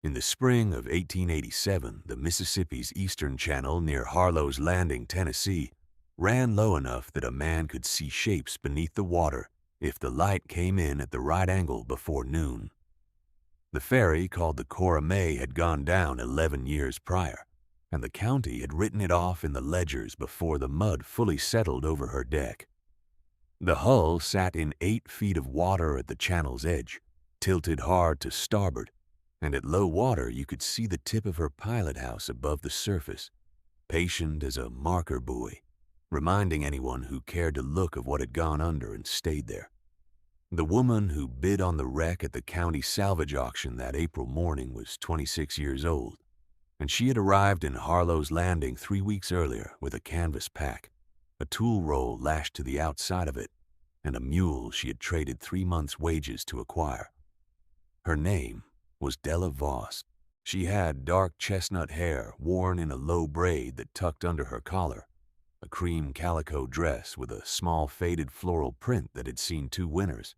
In the spring of 1887, the Mississippi's eastern channel near Harlow's Landing, Tennessee, ran low enough that a man could see shapes beneath the water if the light came in at the right angle before noon. The ferry, called the Cora May, had gone down 11 years prior, and the county had written it off in the ledgers before the mud fully settled over her deck. The hull sat in 8 feet of water at the channel's edge, tilted hard to starboard, and at low water you could see the tip of her pilot house above the surface, patient as a marker buoy, reminding anyone who cared to look of what had gone under and stayed there. The woman who bid on the wreck at the county salvage auction that April morning was 26 years old, and she had arrived in Harlow's Landing 3 weeks earlier with a canvas pack, a tool roll lashed to the outside of it, and a mule she had traded 3 months' wages to acquire. Her name was Della Voss. She had dark chestnut hair worn in a low braid that tucked under her collar, a cream calico dress with a small faded floral print that had seen 2 winters,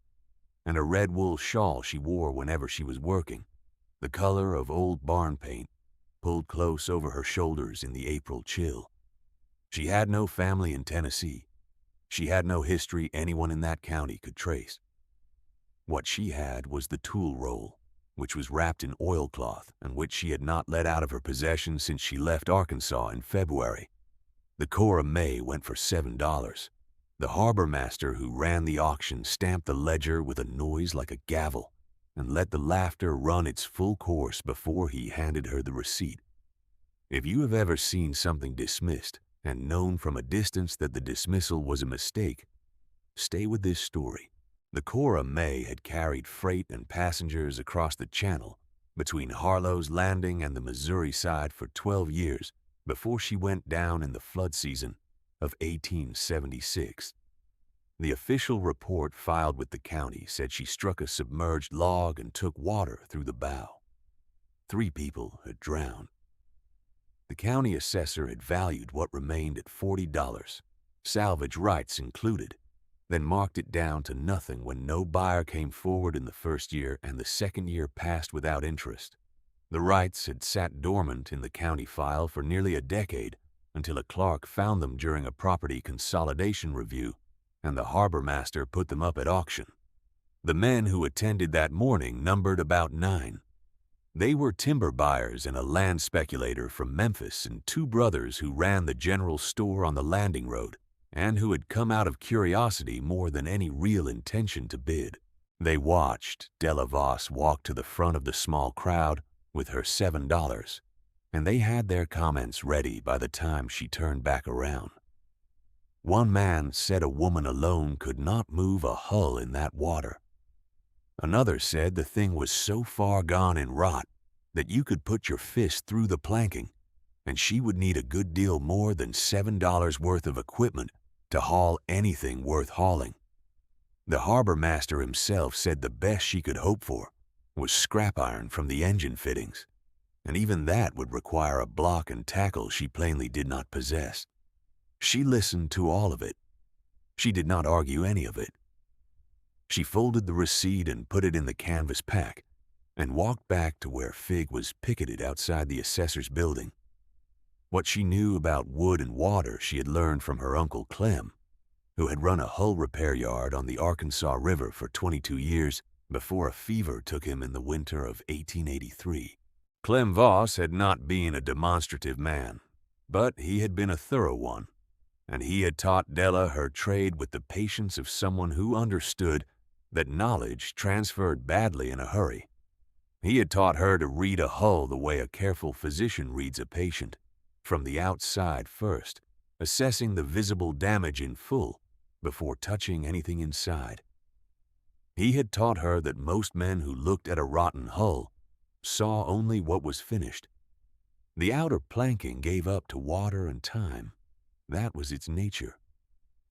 and a red wool shawl she wore whenever she was working, the color of old barn paint, pulled close over her shoulders in the April chill. She had no family in Tennessee. She had no history anyone in that county could trace. What she had was the tool roll, which was wrapped in oilcloth and which she had not let out of her possession since she left Arkansas in February. The Cora May went for $7. The harbor master who ran the auction stamped the ledger with a noise like a gavel and let the laughter run its full course before he handed her the receipt. If you have ever seen something dismissed and known from a distance that the dismissal was a mistake, stay with this story. The Cora May had carried freight and passengers across the channel between Harlow's Landing and the Missouri side for 12 years before she went down in the flood season of 1876. The official report filed with the county said she struck a submerged log and took water through the bow. 3 people had drowned. The county assessor had valued what remained at $40, salvage rights included, then marked it down to nothing when no buyer came forward in the first year and the second year passed without interest. The rights had sat dormant in the county file for nearly a decade until a clerk found them during a property consolidation review, and the harbor master put them up at auction. The men who attended that morning numbered about 9. They were timber buyers and a land speculator from Memphis and 2 brothers who ran the general store on the landing road and who had come out of curiosity more than any real intention to bid. They watched Della Voss walk to the front of the small crowd with her $7, and they had their comments ready by the time she turned back around. One man said a woman alone could not move a hull in that water. Another said the thing was so far gone in rot that you could put your fist through the planking, and she would need a good deal more than $7 worth of equipment to haul anything worth hauling. The harbor master himself said the best she could hope for was scrap iron from the engine fittings, and even that would require a block and tackle she plainly did not possess. She listened to all of it. She did not argue any of it. She folded the receipt and put it in the canvas pack and walked back to where Fig was picketed outside the assessor's building. What she knew about wood and water she had learned from her Uncle Clem, who had run a hull repair yard on the Arkansas River for 22 years before a fever took him in the winter of 1883. Clem Voss had not been a demonstrative man, but he had been a thorough one, and he had taught Della her trade with the patience of someone who understood that knowledge transferred badly in a hurry. He had taught her to read a hull the way a careful physician reads a patient, from the outside first, assessing the visible damage in full before touching anything inside. He had taught her that most men who looked at a rotten hull saw only what was finished. The outer planking gave up to water and time. That was its nature.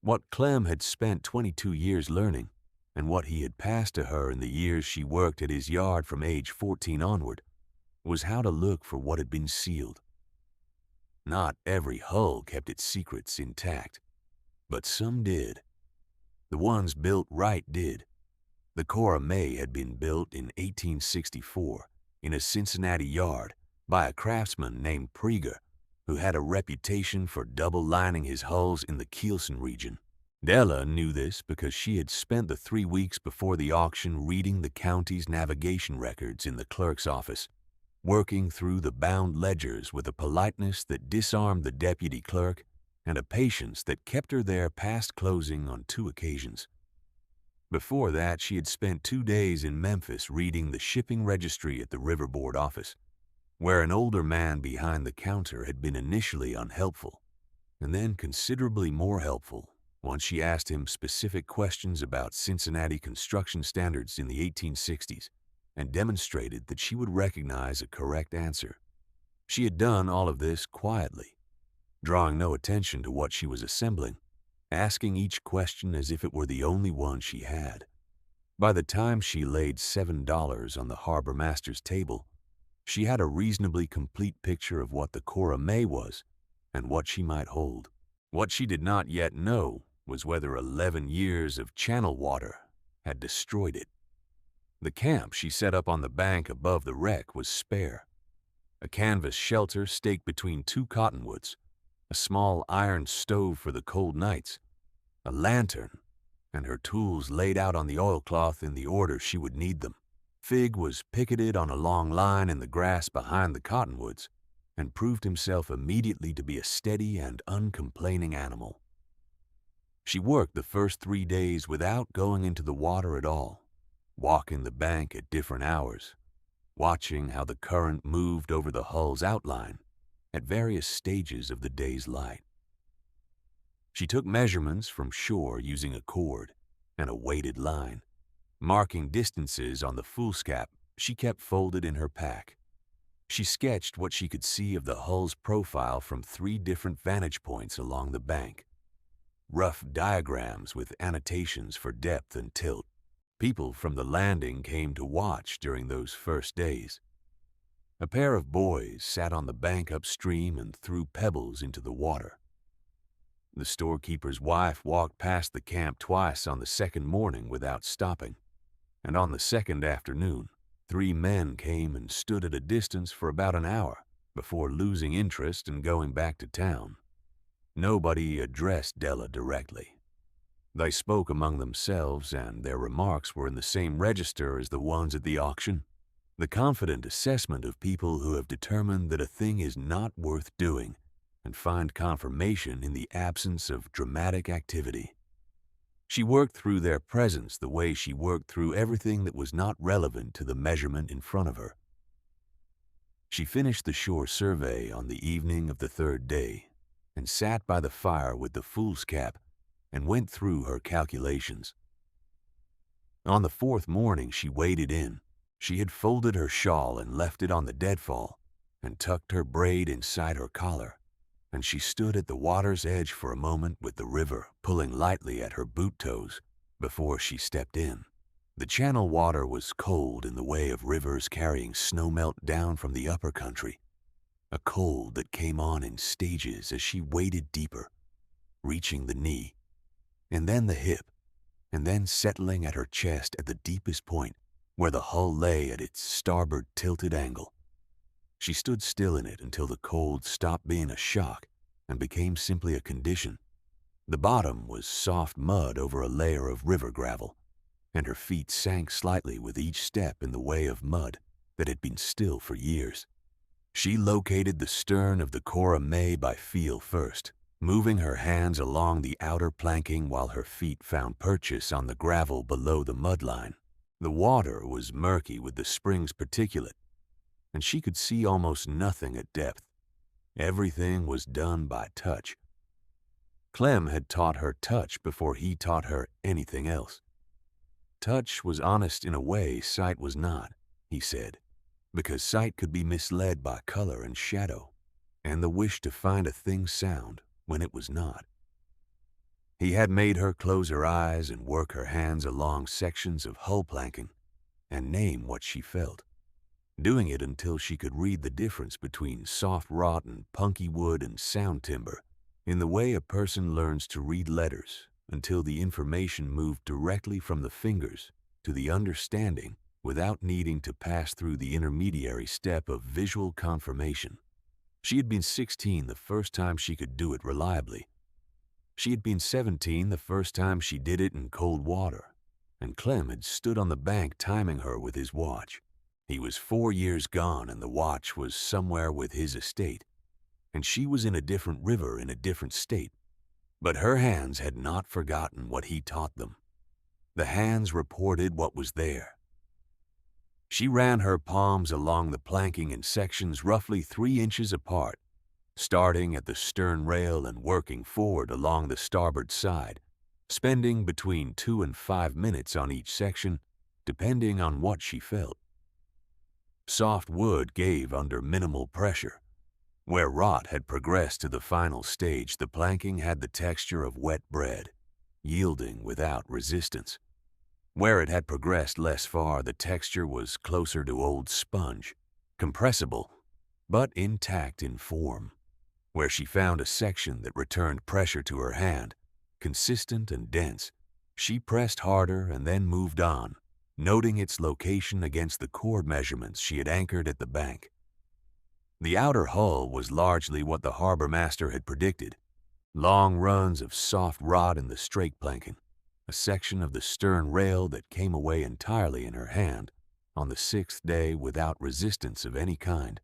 What Clem had spent 22 years learning, and what he had passed to her in the years she worked at his yard from age 14 onward, was how to look for what had been sealed. Not every hull kept its secrets intact, but some did. The ones built right did. The Cora May had been built in 1864 in a Cincinnati yard by a craftsman named Prieger, who had a reputation for double-lining his hulls in the Kielsen region. Della knew this because she had spent the 3 weeks before the auction reading the county's navigation records in the clerk's office, working through the bound ledgers with a politeness that disarmed the deputy clerk and a patience that kept her there past closing on 2 occasions. Before that, she had spent 2 days in Memphis reading the shipping registry at the Riverboard office, where an older man behind the counter had been initially unhelpful, and then considerably more helpful once she asked him specific questions about Cincinnati construction standards in the 1860s and demonstrated that she would recognize a correct answer. She had done all of this quietly, drawing no attention to what she was assembling, asking each question as if it were the only one she had. By the time she laid $7 on the harbor master's table, she had a reasonably complete picture of what the Cora May was and what she might hold. What she did not yet know was whether 11 years of channel water had destroyed it. The camp she set up on the bank above the wreck was spare. A canvas shelter staked between 2 cottonwoods, a small iron stove for the cold nights, a lantern, and her tools laid out on the oilcloth in the order she would need them. Fig was picketed on a long line in the grass behind the cottonwoods and proved himself immediately to be a steady and uncomplaining animal. She worked the first 3 days without going into the water at all, walking the bank at different hours, watching how the current moved over the hull's outline at various stages of the day's light. She took measurements from shore using a cord and a weighted line, marking distances on the foolscap she kept folded in her pack. She sketched what she could see of the hull's profile from 3 different vantage points along the bank, rough diagrams with annotations for depth and tilt. People from the landing came to watch during those first days. A pair of boys sat on the bank upstream and threw pebbles into the water. The storekeeper's wife walked past the camp twice on the second morning without stopping, and on the second afternoon, 3 men came and stood at a distance for about an hour before losing interest and going back to town. Nobody addressed Della directly. They spoke among themselves, and their remarks were in the same register as the ones at the auction. The confident assessment of people who have determined that a thing is not worth doing and find confirmation in the absence of dramatic activity. She worked through their presence the way she worked through everything that was not relevant to the measurement in front of her. She finished the shore survey on the evening of the 3rd day and sat by the fire with the foolscap and went through her calculations. On the 4th morning she waded in. She had folded her shawl and left it on the deadfall and tucked her braid inside her collar, and she stood at the water's edge for a moment with the river pulling lightly at her boot toes before she stepped in. The channel water was cold in the way of rivers carrying snowmelt down from the upper country, a cold that came on in stages as she waded deeper, reaching the knee, and then the hip, and then settling at her chest at the deepest point where the hull lay at its starboard tilted angle. She stood still in it until the cold stopped being a shock and became simply a condition. The bottom was soft mud over a layer of river gravel, and her feet sank slightly with each step in the way of mud that had been still for years. She located the stern of the Cora May by feel first, moving her hands along the outer planking while her feet found purchase on the gravel below the mud line. The water was murky with the spring's particulate, and she could see almost nothing at depth. Everything was done by touch. Clem had taught her touch before he taught her anything else. Touch was honest in a way sight was not, he said, because sight could be misled by color and shadow, and the wish to find a thing sound when it was not. He had made her close her eyes and work her hands along sections of hull planking and name what she felt, doing it until she could read the difference between soft wrought and punky wood and sound timber, in the way a person learns to read letters until the information moved directly from the fingers to the understanding without needing to pass through the intermediary step of visual confirmation. She had been 16 the first time she could do it reliably. She had been 17 the first time she did it in cold water, and Clem had stood on the bank timing her with his watch. He was 4 years gone, and the watch was somewhere with his estate, and she was in a different river in a different state. But her hands had not forgotten what he taught them. The hands reported what was there. She ran her palms along the planking in sections roughly 3 inches apart, starting at the stern rail and working forward along the starboard side, spending between 2 and 5 minutes on each section, depending on what she felt. Soft wood gave under minimal pressure. Where rot had progressed to the final stage, the planking had the texture of wet bread, yielding without resistance. Where it had progressed less far, the texture was closer to old sponge, compressible, but intact in form. Where she found a section that returned pressure to her hand, consistent and dense, she pressed harder and then moved on, noting its location against the cord measurements she had anchored at the bank. The outer hull was largely what the harbor master had predicted: long runs of soft rot in the strake planking, a section of the stern rail that came away entirely in her hand on the 6th day without resistance of any kind.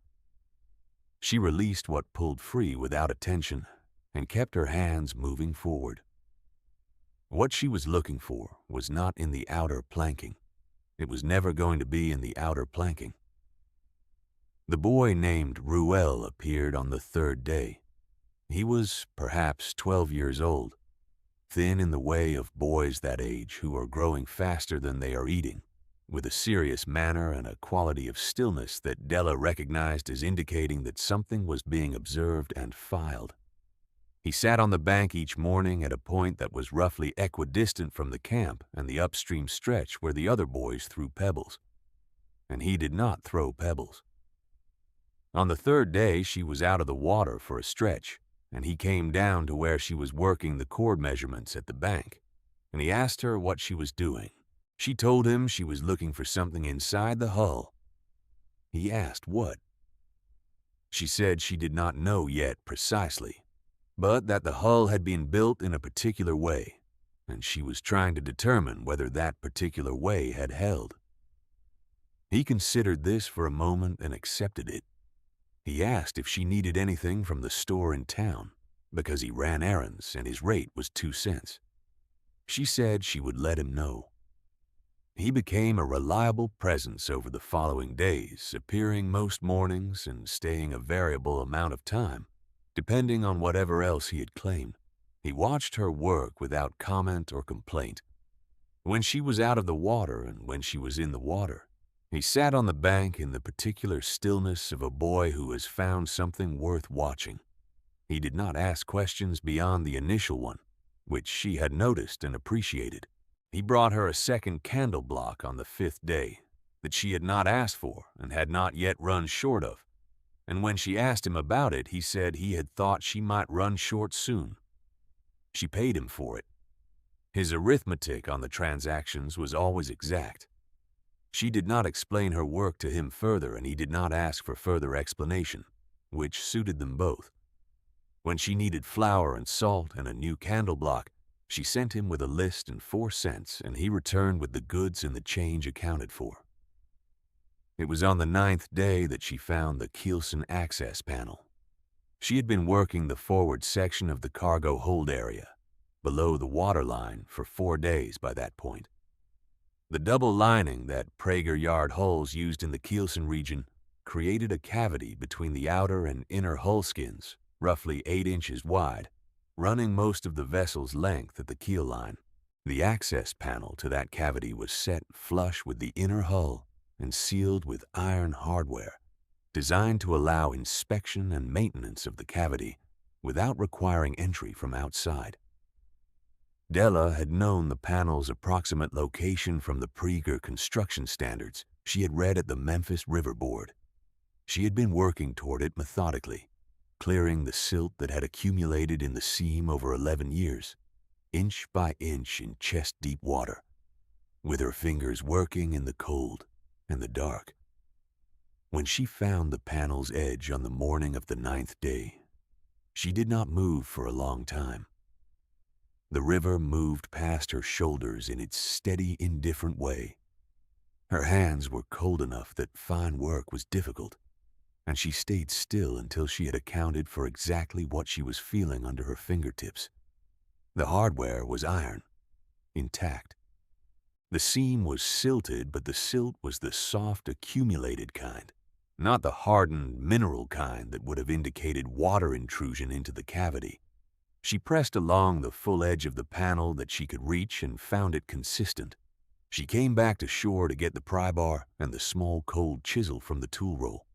She released what pulled free without attention and kept her hands moving forward. What she was looking for was not in the outer planking. It was never going to be in the outer planking. The boy named Ruel appeared on the 3rd day. He was perhaps 12 years old, thin in the way of boys that age who are growing faster than they are eating, with a serious manner and a quality of stillness that Della recognized as indicating that something was being observed and filed. He sat on the bank each morning at a point that was roughly equidistant from the camp and the upstream stretch where the other boys threw pebbles. And he did not throw pebbles. On the 3rd day, she was out of the water for a stretch, and he came down to where she was working the cord measurements at the bank, and he asked her what she was doing. She told him she was looking for something inside the hull. He asked what. She said she did not know yet precisely, but that the hull had been built in a particular way, and she was trying to determine whether that particular way had held. He considered this for a moment and accepted it. He asked if she needed anything from the store in town, because he ran errands and his rate was 2 cents. She said she would let him know. He became a reliable presence over the following days, appearing most mornings and staying a variable amount of time, depending on whatever else he had claimed. He watched her work without comment or complaint. When she was out of the water and when she was in the water, he sat on the bank in the particular stillness of a boy who has found something worth watching. He did not ask questions beyond the initial one, which she had noticed and appreciated. He brought her a second candle block on the 5th day that she had not asked for and had not yet run short of, and when she asked him about it, he said he had thought she might run short soon. She paid him for it. His arithmetic on the transactions was always exact. She did not explain her work to him further, and he did not ask for further explanation, which suited them both. When she needed flour and salt and a new candle block, she sent him with a list and 4 cents, and he returned with the goods and the change accounted for. It was on the 9th day that she found the keelson access panel. She had been working the forward section of the cargo hold area, below the waterline, for 4 days by that point. The double lining that Prager yard hulls used in the keelson region created a cavity between the outer and inner hull skins, roughly 8 inches wide, running most of the vessel's length at the keel line. The access panel to that cavity was set flush with the inner hull and sealed with iron hardware, designed to allow inspection and maintenance of the cavity without requiring entry from outside. Della had known the panel's approximate location from the Prager construction standards she had read at the Memphis River Board. She had been working toward it methodically, clearing the silt that had accumulated in the seam over 11 years, inch by inch in chest-deep water, with her fingers working in the cold. and the dark. When she found the panel's edge on the morning of the 9th day, she did not move for a long time. The river moved past her shoulders in its steady, indifferent way. Her hands were cold enough that fine work was difficult, and she stayed still until she had accounted for exactly what she was feeling under her fingertips. The hardware was iron, intact. The seam was silted, but the silt was the soft, accumulated kind, not the hardened, mineral kind that would have indicated water intrusion into the cavity. She pressed along the full edge of the panel that she could reach and found it consistent. She came back to shore to get the pry bar and the small cold chisel from the tool roll.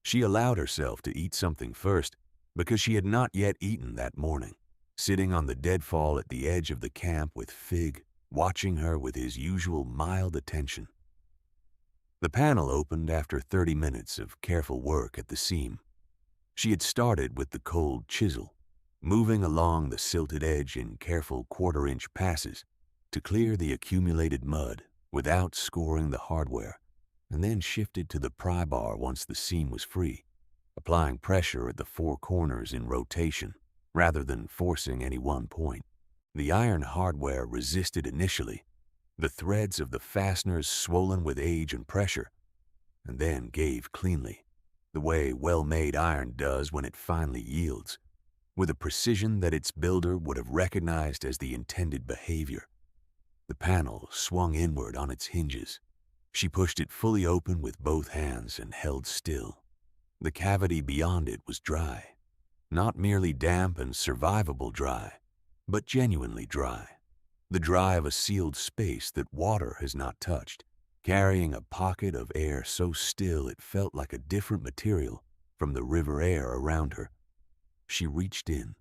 She allowed herself to eat something first because she had not yet eaten that morning, sitting on the deadfall at the edge of the camp with Fig watching her with his usual mild attention. The panel opened after 30 minutes of careful work at the seam. She had started with the cold chisel, moving along the silted edge in careful quarter-inch passes to clear the accumulated mud without scoring the hardware, and then shifted to the pry bar once the seam was free, applying pressure at the four corners in rotation rather than forcing any one point. The iron hardware resisted initially, the threads of the fasteners swollen with age and pressure, and then gave cleanly, the way well-made iron does when it finally yields, with a precision that its builder would have recognized as the intended behavior. The panel swung inward on its hinges. She pushed it fully open with both hands and held still. The cavity beyond it was dry, not merely damp and survivable dry, but genuinely dry. The dry of a sealed space that water has not touched, carrying a pocket of air so still it felt like a different material from the river air around her. She reached in.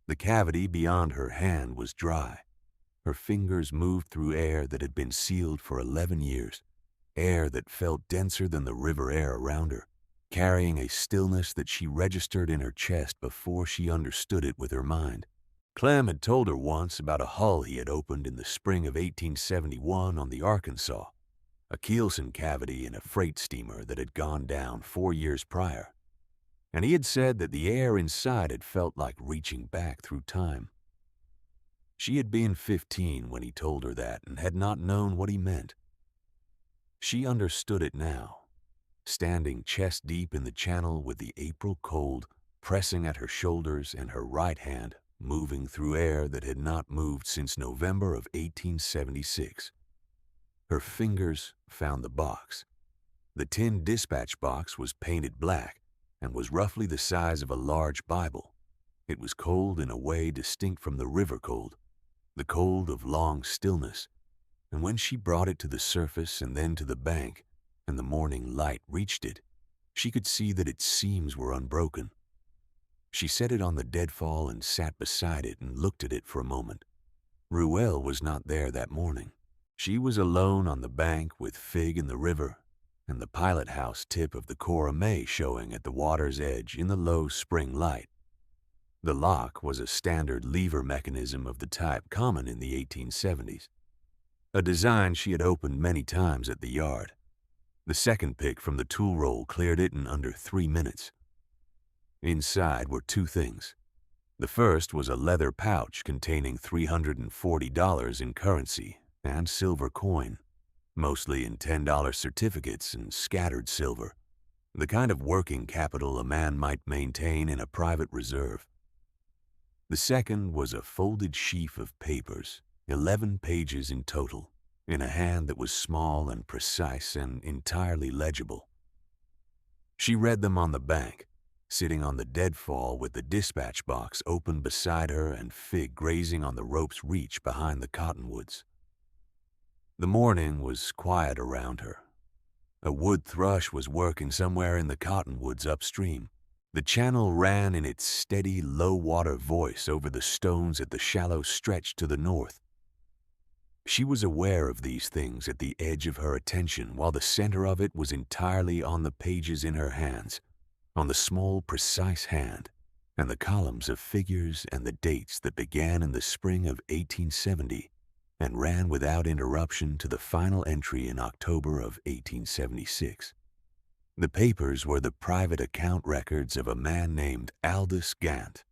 The cavity beyond her hand was dry. Her fingers moved through air that had been sealed for 11 years, air that felt denser than the river air around her, carrying a stillness that she registered in her chest before she understood it with her mind. Clem had told her once about a hull he had opened in the spring of 1871 on the Arkansas, a keelson cavity in a freight steamer that had gone down 4 years prior, and he had said that the air inside had felt like reaching back through time. She had been 15 when he told her that and had not known what he meant. She understood it now, standing chest deep in the channel with the April cold pressing at her shoulders and her right hand moving through air that had not moved since November of 1876. Her fingers found the box. The tin dispatch box was painted black and was roughly the size of a large Bible. It was cold in a way distinct from the river cold, the cold of long stillness, and when she brought it to the surface and then to the bank, and the morning light reached it, she could see that its seams were unbroken. She set it on the deadfall and sat beside it and looked at it for a moment. Ruel was not there that morning. She was alone on the bank with Fig in the river and the pilot house tip of the Cora May showing at the water's edge in the low spring light. The lock was a standard lever mechanism of the type common in the 1870s, a design she had opened many times at the yard. The second pick from the tool roll cleared it in under 3 minutes. Inside were 2 things. The first was a leather pouch containing $340 in currency and silver coin, mostly in $10 certificates and scattered silver, the kind of working capital a man might maintain in a private reserve. The second was a folded sheaf of papers, 11 pages in total, in a hand that was small and precise and entirely legible. She read them on the bank, sitting on the deadfall with the dispatch box open beside her and Fig grazing on the rope's reach behind the cottonwoods. The morning was quiet around her. A wood thrush was working somewhere in the cottonwoods upstream. The channel ran in its steady, low-water voice over the stones at the shallow stretch to the north. She was aware of these things at the edge of her attention while the center of it was entirely on the pages in her hands, on the small, precise hand, and the columns of figures and the dates that began in the spring of 1870 and ran without interruption to the final entry in October of 1876. The papers were the private account records of a man named Aldous Gant,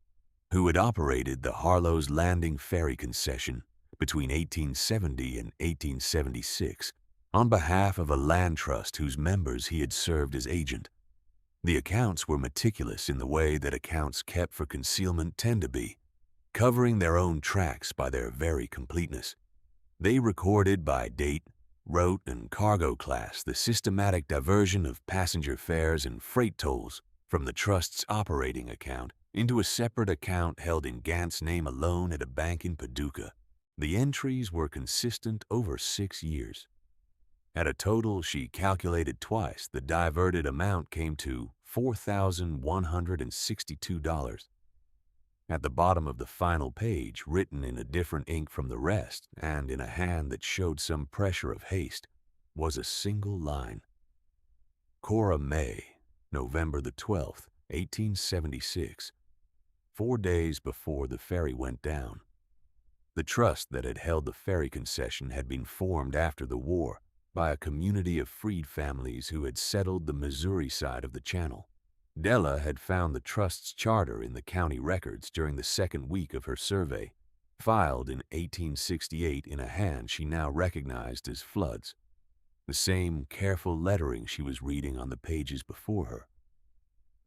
who had operated the Harlow's Landing Ferry concession between 1870 and 1876 on behalf of a land trust whose members he had served as agent. The accounts were meticulous in the way that accounts kept for concealment tend to be, covering their own tracks by their very completeness. They recorded by date, route, and cargo class the systematic diversion of passenger fares and freight tolls from the trust's operating account into a separate account held in Gant's name alone at a bank in Paducah. The entries were consistent over 6 years. At a total she calculated twice, the diverted amount came to $4,162. At the bottom of the final page, written in a different ink from the rest and in a hand that showed some pressure of haste, was a single line. Cora May, November the 12th, 1876, 4 days before the ferry went down. The trust that had held the ferry concession had been formed after the war by a community of freed families who had settled the Missouri side of the channel. Della had found the trust's charter in the county records during the second week of her survey, filed in 1868 in a hand she now recognized as Flood's, the same careful lettering she was reading on the pages before her.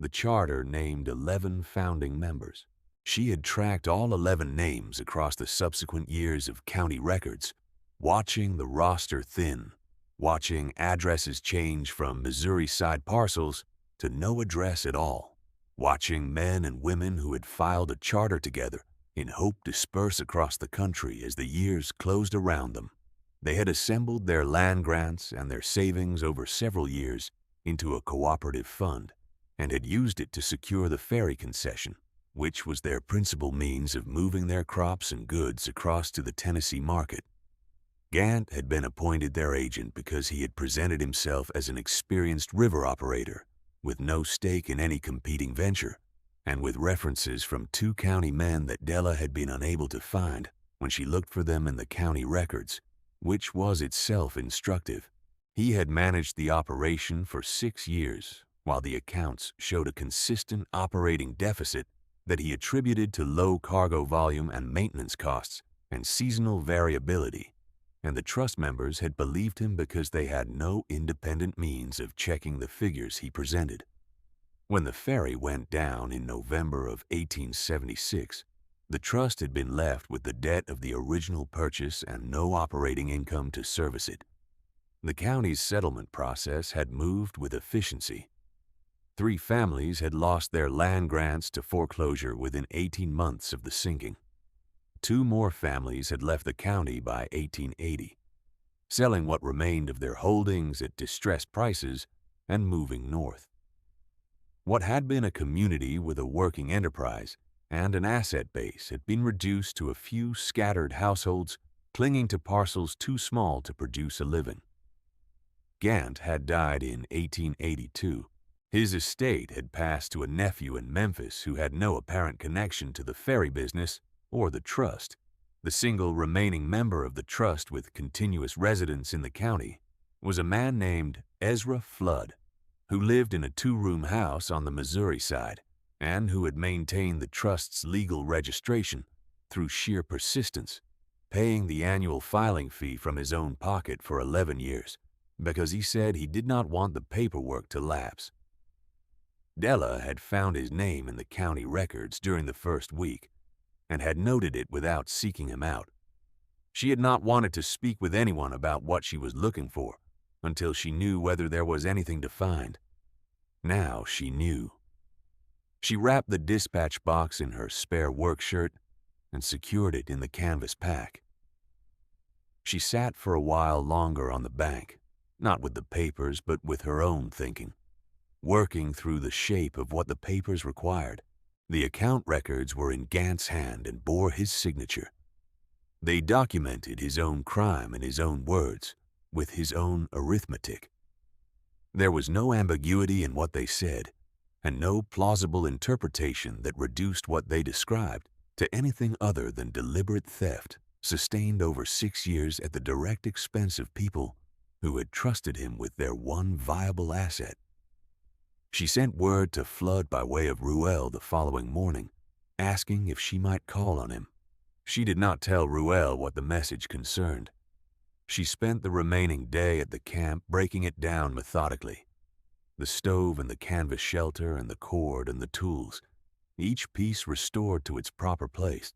The charter named 11 founding members. She had tracked all 11 names across the subsequent years of county records, watching the roster thin, watching addresses change from Missouri side parcels to no address at all, watching men and women who had filed a charter together in hope disperse across the country as the years closed around them. They had assembled their land grants and their savings over several years into a cooperative fund and had used it to secure the ferry concession, which was their principal means of moving their crops and goods across to the Tennessee market. Gant had been appointed their agent because he had presented himself as an experienced river operator with no stake in any competing venture, and with references from 2 county men that Della had been unable to find when she looked for them in the county records, which was itself instructive. He had managed the operation for 6 years, while the accounts showed a consistent operating deficit that he attributed to low cargo volume and maintenance costs and seasonal variability, and the trust members had believed him because they had no independent means of checking the figures he presented. When the ferry went down in November of 1876, the trust had been left with the debt of the original purchase and no operating income to service it. The county's settlement process had moved with efficiency. 3 families had lost their land grants to foreclosure within 18 months of the sinking. 2 more families had left the county by 1880, selling what remained of their holdings at distressed prices and moving north. What had been a community with a working enterprise and an asset base had been reduced to a few scattered households clinging to parcels too small to produce a living. Gant had died in 1882. His estate had passed to a nephew in Memphis who had no apparent connection to the ferry business or the trust. The single remaining member of the trust with continuous residence in the county was a man named Ezra Flood, who lived in a 2-room house on the Missouri side and who had maintained the trust's legal registration through sheer persistence, paying the annual filing fee from his own pocket for 11 years because he said he did not want the paperwork to lapse. Della had found his name in the county records during the first week and had noted it without seeking him out. She had not wanted to speak with anyone about what she was looking for until she knew whether there was anything to find. Now she knew. She wrapped the dispatch box in her spare work shirt and secured it in the canvas pack. She sat for a while longer on the bank, not with the papers but with her own thinking, working through the shape of what the papers required. The account records were in Gant's hand and bore his signature. They documented his own crime in his own words, with his own arithmetic. There was no ambiguity in what they said, and no plausible interpretation that reduced what they described to anything other than deliberate theft sustained over 6 years at the direct expense of people who had trusted him with their one viable asset. She sent word to Flood by way of Ruel the following morning, asking if she might call on him. She did not tell Ruel what the message concerned. She spent the remaining day at the camp breaking it down methodically. The stove and the canvas shelter and the cord and the tools, each piece restored to its proper place.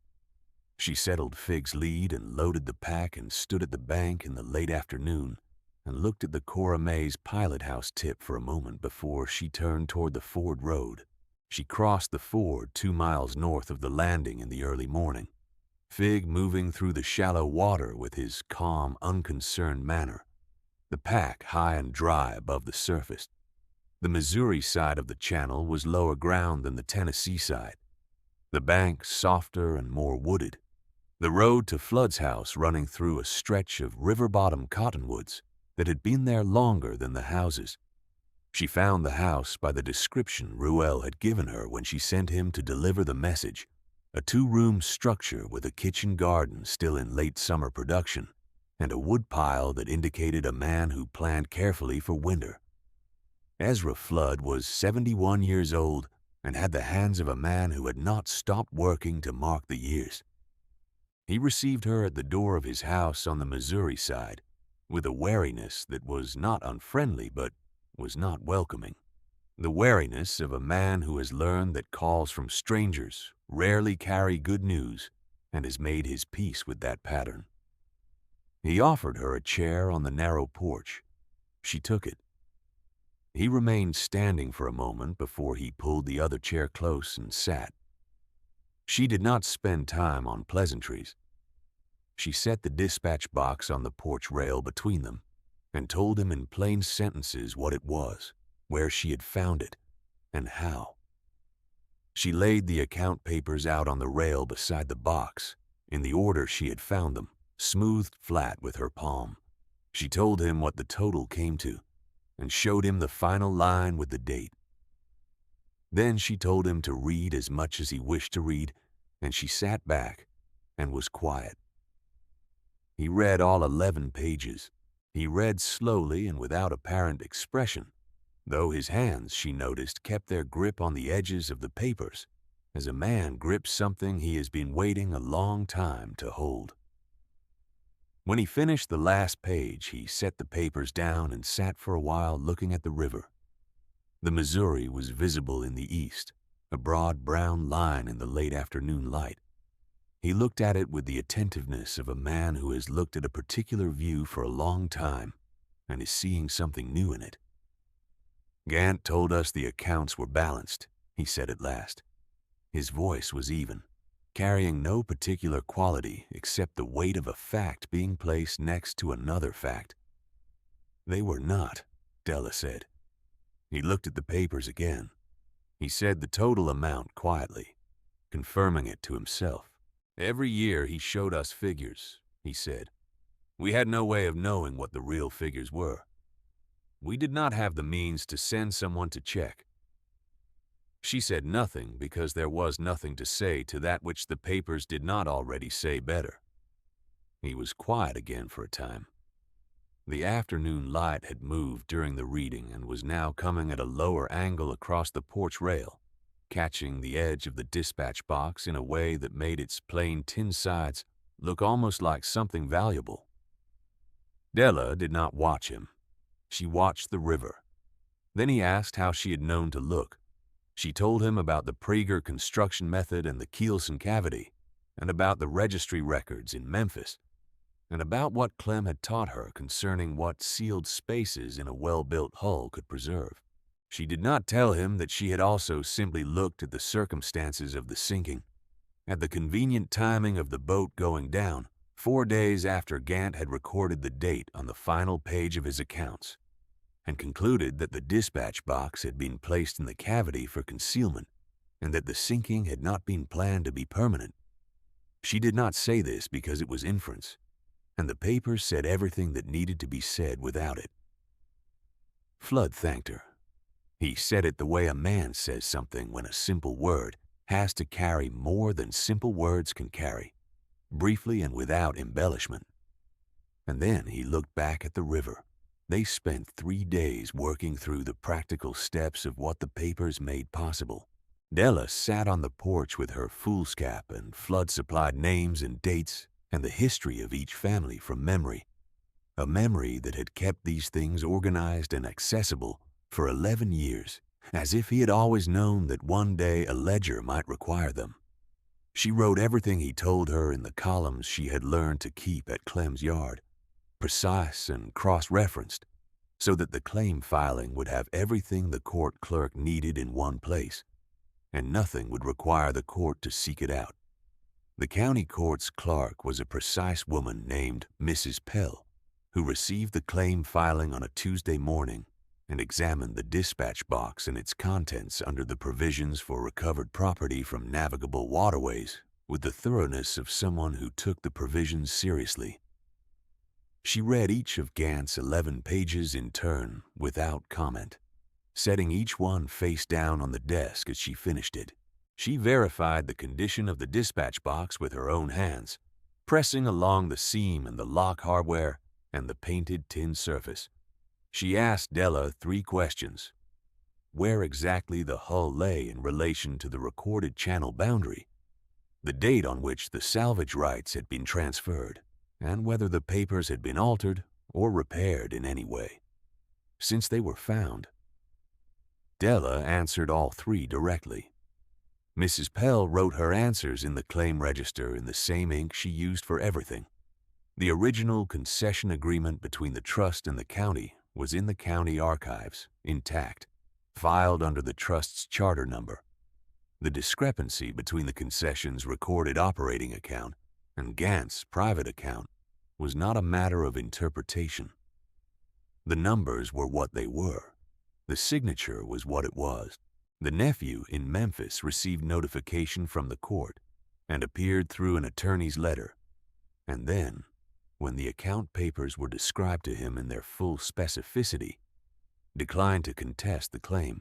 She settled Fig's lead and loaded the pack and stood at the bank in the late afternoon and looked at the Cora May's pilot house tip for a moment before she turned toward the ford road. She crossed the ford 2 miles north of the landing in the early morning, Fig moving through the shallow water with his calm, unconcerned manner, the pack high and dry above the surface. The Missouri side of the channel was lower ground than the Tennessee side, the bank softer and more wooded, the road to Flood's house running through a stretch of river-bottom cottonwoods that had been there longer than the houses. She found the house by the description Ruel had given her when she sent him to deliver the message, a 2-room structure with a kitchen garden still in late summer production, and a woodpile that indicated a man who planned carefully for winter. Ezra Flood was 71 years old and had the hands of a man who had not stopped working to mark the years. He received her at the door of his house on the Missouri side with a wariness that was not unfriendly but was not welcoming. The wariness of a man who has learned that calls from strangers rarely carry good news and has made his peace with that pattern. He offered her a chair on the narrow porch. She took it. He remained standing for a moment before he pulled the other chair close and sat. She did not spend time on pleasantries. She set the dispatch box on the porch rail between them and told him in plain sentences what it was, where she had found it, and how. She laid the account papers out on the rail beside the box, in the order she had found them, smoothed flat with her palm. She told him what the total came to, and showed him the final line with the date. Then she told him to read as much as he wished to read, and she sat back and was quiet. He read all 11 pages. He read slowly and without apparent expression, though his hands, she noticed, kept their grip on the edges of the papers, as a man grips something he has been waiting a long time to hold. When he finished the last page, he set the papers down and sat for a while looking at the river. The Missouri was visible in the east, a broad brown line in the late afternoon light. He looked at it with the attentiveness of a man who has looked at a particular view for a long time and is seeing something new in it. "Gant told us the accounts were balanced," he said at last. His voice was even, carrying no particular quality except the weight of a fact being placed next to another fact. "They were not," Della said. He looked at the papers again. He said the total amount quietly, confirming it to himself. "Every year he showed us figures," he said. "We had no way of knowing what the real figures were. We did not have the means to send someone to check." She said nothing because there was nothing to say to that which the papers did not already say better. He was quiet again for a time. The afternoon light had moved during the reading and was now coming at a lower angle across the porch rail, catching the edge of the dispatch box in a way that made its plain tin sides look almost like something valuable. Della did not watch him. She watched the river. Then he asked how she had known to look. She told him about the Prager construction method and the Kielsen cavity, and about the registry records in Memphis, and about what Clem had taught her concerning what sealed spaces in a well-built hull could preserve. She did not tell him that she had also simply looked at the circumstances of the sinking, at the convenient timing of the boat going down, 4 days after Gant had recorded the date on the final page of his accounts, and concluded that the dispatch box had been placed in the cavity for concealment, and that the sinking had not been planned to be permanent. She did not say this because it was inference, and the papers said everything that needed to be said without it. Flood thanked her. He said it the way a man says something when a simple word has to carry more than simple words can carry. briefly and without embellishment. And then he looked back at the river. They spent 3 days working through the practical steps of what the papers made possible. Della sat on the porch with her foolscap and flood-supplied names and dates and the history of each family from memory. A memory that had kept these things organized and accessible for 11 years, as if he had always known that one day a ledger might require them. She wrote everything he told her in the columns she had learned to keep at Clem's yard, precise and cross-referenced, so that the claim filing would have everything the court clerk needed in one place, and nothing would require the court to seek it out. The county court's clerk was a precise woman named Mrs. Pell, who received the claim filing on a Tuesday morning and examined the dispatch box and its contents under the provisions for recovered property from navigable waterways with the thoroughness of someone who took the provisions seriously. She read each of Gant's 11 pages in turn without comment, setting each one face down on the desk as she finished it. She verified the condition of the dispatch box with her own hands, pressing along the seam and the lock hardware and the painted tin surface. She asked Della 3 questions. Where exactly the hull lay in relation to the recorded channel boundary, the date on which the salvage rights had been transferred, and whether the papers had been altered or repaired in any way since they were found. Della answered all 3 directly. Mrs. Pell wrote her answers in the claim register in the same ink she used for everything. The original concession agreement between the trust and the county was in the county archives, intact, filed under the trust's charter number. The discrepancy between the concession's recorded operating account and Gant's private account was not a matter of interpretation. The numbers were what they were. The signature was what it was. The nephew in Memphis received notification from the court and appeared through an attorney's letter. And then, when the account papers were described to him in their full specificity, declined to contest the claim.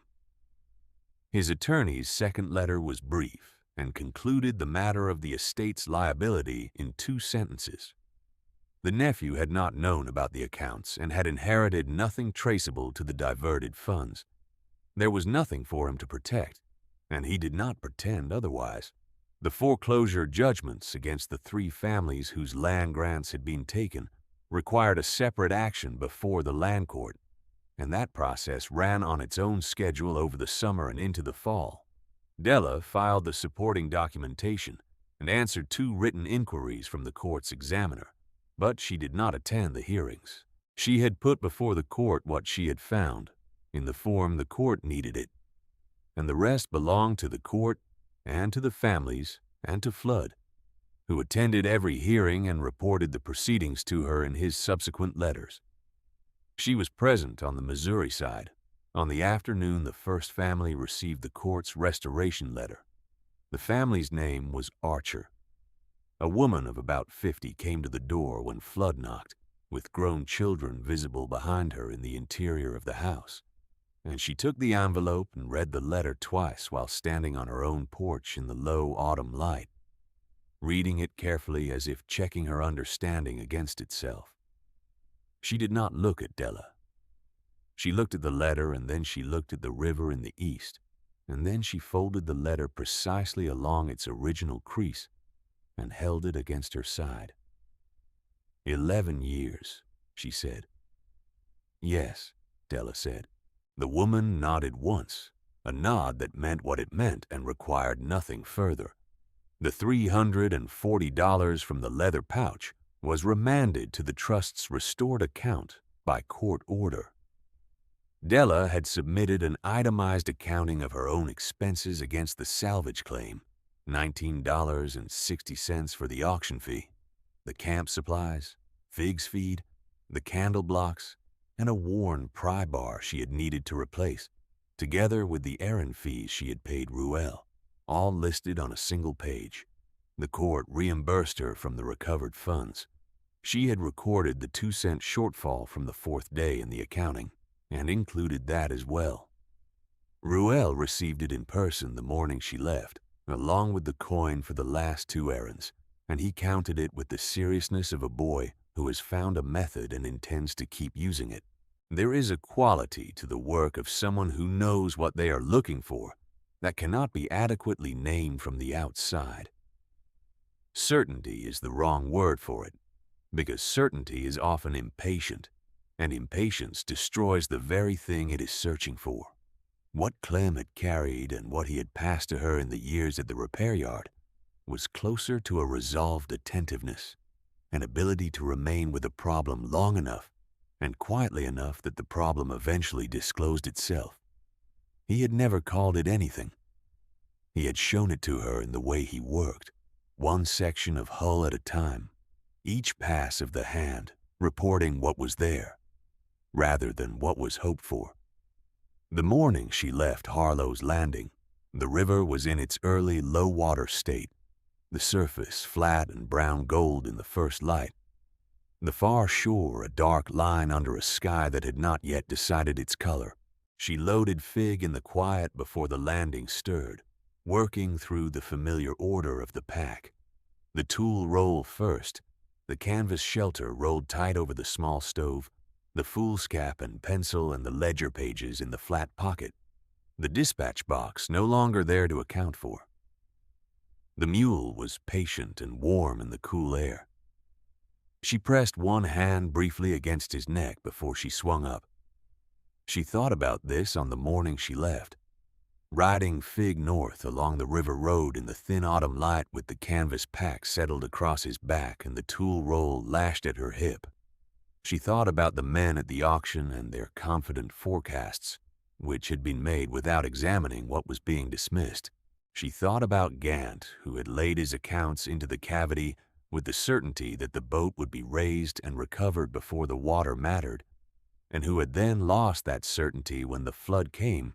His attorney's second letter was brief and concluded the matter of the estate's liability in 2 sentences. The nephew had not known about the accounts and had inherited nothing traceable to the diverted funds. There was nothing for him to protect, and he did not pretend otherwise. The foreclosure judgments against the 3 families whose land grants had been taken required a separate action before the land court, and that process ran on its own schedule over the summer and into the fall. Della filed the supporting documentation and answered 2 written inquiries from the court's examiner, but she did not attend the hearings. She had put before the court what she had found, in the form the court needed it, and the rest belonged to the court and to the families and to Flood, who attended every hearing and reported the proceedings to her in his subsequent letters. She was present on the Missouri side, on the afternoon the first family received the court's restoration letter. The family's name was Archer. A woman of about 50 came to the door when Flood knocked, with grown children visible behind her in the interior of the house, and she took the envelope and read the letter twice while standing on her own porch in the low autumn light, reading it carefully as if checking her understanding against itself. She did not look at Della. She looked at the letter, and then she looked at the river in the east, and then she folded the letter precisely along its original crease and held it against her side. 11 years, she said. Yes, Della said. The woman nodded once, a nod that meant what it meant and required nothing further. The $340 from the leather pouch was remanded to the trust's restored account by court order. Della had submitted an itemized accounting of her own expenses against the salvage claim, $19.60 for the auction fee, the camp supplies, Fig's feed, the candle blocks, and a worn pry bar she had needed to replace, together with the errand fees she had paid Ruel, all listed on a single page. The court reimbursed her from the recovered funds. She had recorded the 2-cent shortfall from the 4th day in the accounting, and included that as well. Ruel received it in person the morning she left, along with the coin for the last 2 errands, and he counted it with the seriousness of a boy who has found a method and intends to keep using it. There is a quality to the work of someone who knows what they are looking for that cannot be adequately named from the outside. Certainty is the wrong word for it, because certainty is often impatient, and impatience destroys the very thing it is searching for. What Clem had carried and what he had passed to her in the years at the repair yard was closer to a resolved attentiveness, an ability to remain with a problem long enough and quietly enough that the problem eventually disclosed itself. He had never called it anything. He had shown it to her in the way he worked, one section of hull at a time, each pass of the hand reporting what was there, rather than what was hoped for. The morning she left Harlow's Landing, the river was in its early low-water state, the surface flat and brown gold in the first light, the far shore a dark line under a sky that had not yet decided its color. She loaded Fig in the quiet before the landing stirred, working through the familiar order of the pack. The tool roll first, the canvas shelter rolled tight over the small stove, the foolscap and pencil and the ledger pages in the flat pocket, the dispatch box no longer there to account for. The mule was patient and warm in the cool air. She pressed one hand briefly against his neck before she swung up. She thought about this on the morning she left, riding Fig north along the river road in the thin autumn light with the canvas pack settled across his back and the tool roll lashed at her hip. She thought about the men at the auction and their confident forecasts, which had been made without examining what was being dismissed. She thought about Gant, who had laid his accounts into the cavity with the certainty that the boat would be raised and recovered before the water mattered, and who had then lost that certainty when the flood came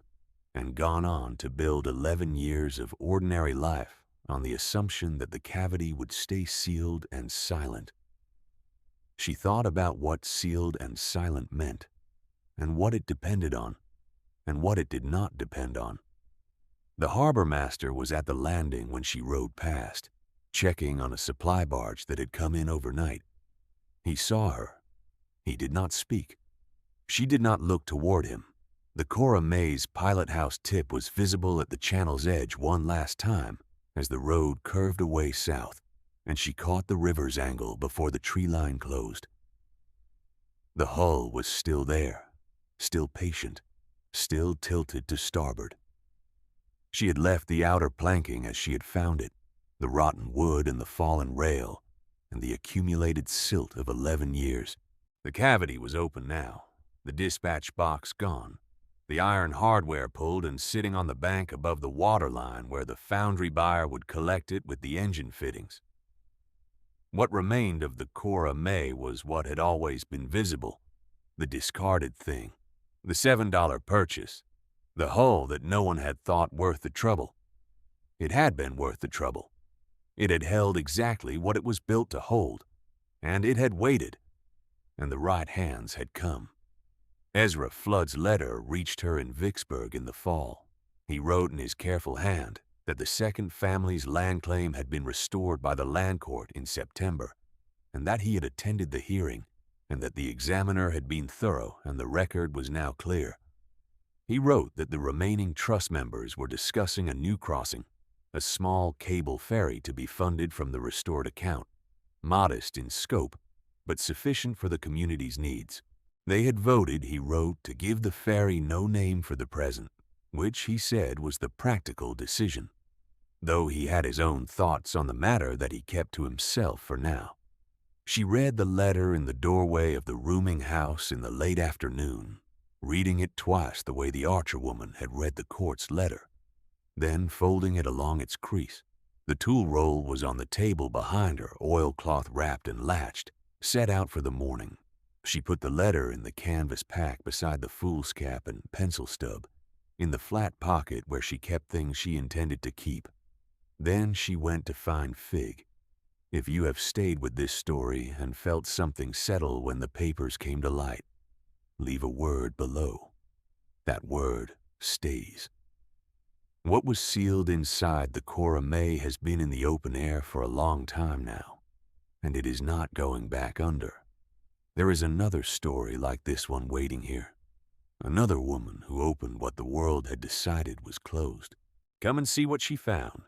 and gone on to build 11 years of ordinary life on the assumption that the cavity would stay sealed and silent. She thought about what sealed and silent meant, and what it depended on, and what it did not depend on. The harbor master was at the landing when she rode past, checking on a supply barge that had come in overnight. He saw her. He did not speak. She did not look toward him. The Cora May's pilot house tip was visible at the channel's edge one last time as the road curved away south, and she caught the river's angle before the tree line closed. The hull was still there, still patient, still tilted to starboard. She had left the outer planking as she had found it, the rotten wood and the fallen rail, and the accumulated silt of 11 years. The cavity was open now, the dispatch box gone, the iron hardware pulled and sitting on the bank above the waterline where the foundry buyer would collect it with the engine fittings. What remained of the Cora May was what had always been visible, the discarded thing, the $7 purchase, the hull that no one had thought worth the trouble. It had been worth the trouble. It had held exactly what it was built to hold, and it had waited, and the right hands had come. Ezra Flood's letter reached her in Vicksburg in the fall. He wrote in his careful hand that the second family's land claim had been restored by the land court in September, and that he had attended the hearing, and that the examiner had been thorough and the record was now clear. He wrote that the remaining trust members were discussing a new crossing, a small cable ferry to be funded from the restored account, modest in scope, but sufficient for the community's needs. They had voted, he wrote, to give the ferry no name for the present, which he said was the practical decision, though he had his own thoughts on the matter that he kept to himself for now. She read the letter in the doorway of the rooming house in the late afternoon, reading it twice the way the Archer-woman had read the court's letter, then folding it along its crease. The tool roll was on the table behind her, oilcloth wrapped and latched, set out for the morning. She put the letter in the canvas pack beside the foolscap and pencil stub, in the flat pocket where she kept things she intended to keep. Then she went to find Fig. If you have stayed with this story and felt something settle when the papers came to light, leave a word below. That word stays. What was sealed inside the Cora May has been in the open air for a long time now, and it is not going back under. There is another story like this one waiting here. Another woman who opened what the world had decided was closed. Come and see what she found.